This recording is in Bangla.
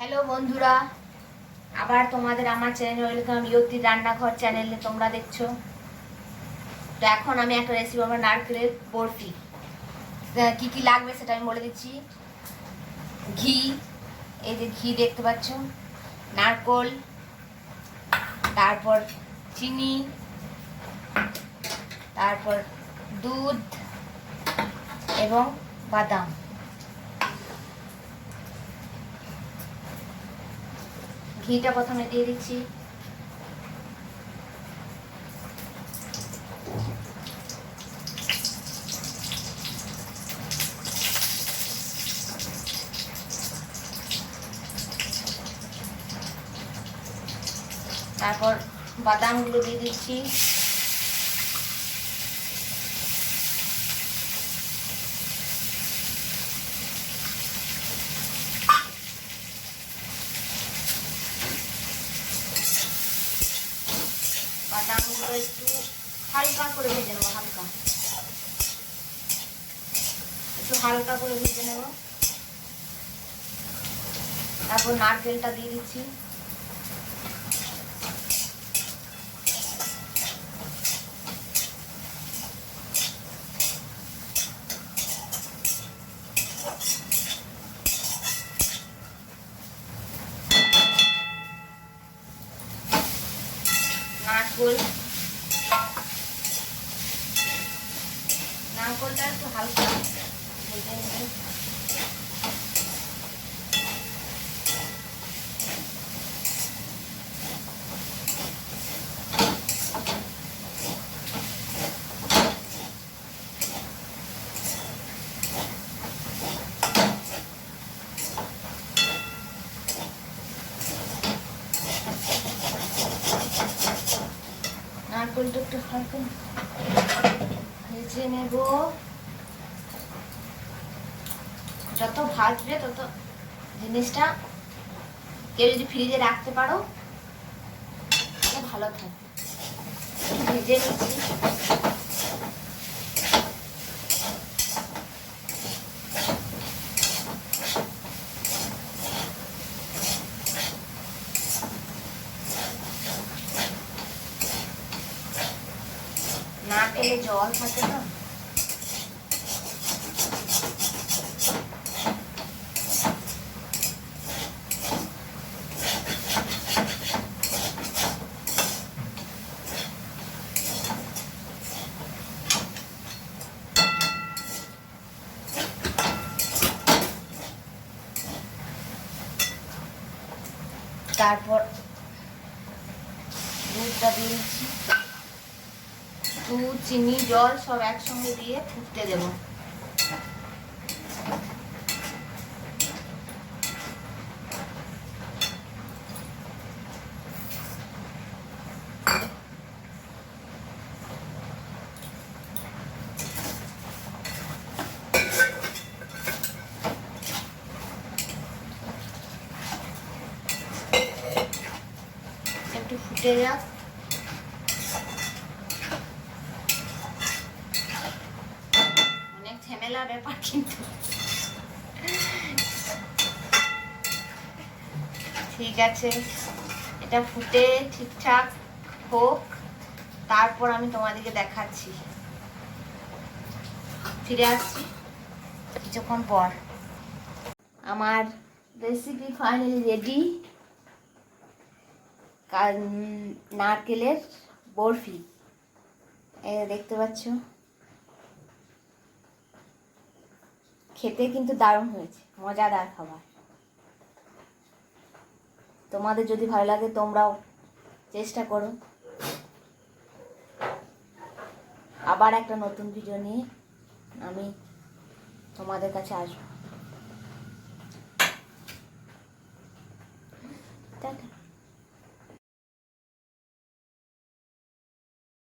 হ্যালো বন্ধুরা, আবার তোমাদের আমার চ্যানেল ওয়েলকাম। ইয়তির রান্নাঘর চ্যানেলে তোমরা দেখছো। তো এখন আমি একটা রেসিপি আমার নারকেলের বরফি। কি কি লাগবে সেটা আমি বলে দিচ্ছি। ঘি, এই যে ঘি দেখতে পাচ্ছ, নারকোল, তারপর চিনি, তারপর দুধ এবং বাদাম। ঘিটা প্রথমে দিয়ে দিচ্ছি। তারপর বাদামগুলো দিয়ে দিচ্ছি। বাদামগুলো একটু হালকা করে ভেজে নেবো, হালকা করে ভেজে নেব। তারপর নারকেলটা দিয়ে দিচ্ছি। নারকেলটা একটু হালকা ভেজে নেব। নারকেলটা একটু হালকা ভেজে নেব। যত ভাজবে তত জিনিসটা কেউ যদি ফ্রিজে রাখতে পারো তাহলে ভালো থাকবে। ভেজে নিচ্ছি। নারকেলে জল থাকে না, তারপর দুধটা দিয়ে দিচ্ছি। দুধ, চিনি, জল সব একসঙ্গে দিয়ে ফুটতে দেব। একটু ফুটে যাক। অনেক ঝামেলার ব্যাপার, কিন্তু ঠিক আছে। এটা ফুটে ঠিকঠাক হোক, তারপর আমি তোমাদেরকে দেখাচ্ছি। ফিরে আসছি কিছুক্ষণ পর। আমার রেসিপি ফাইনালি রেডি। নারকেলের বরফি, দেখতে পাচ্ছ। খেতে কিন্তু দারুণ হয়েছে, মজাদার খাবার। তোমাদের যদি ভালো লাগে তোমরাও চেষ্টা করো। আবার একটা নতুন ভিডিও নিয়ে আমি তোমাদের কাছে আসবো। টাটা।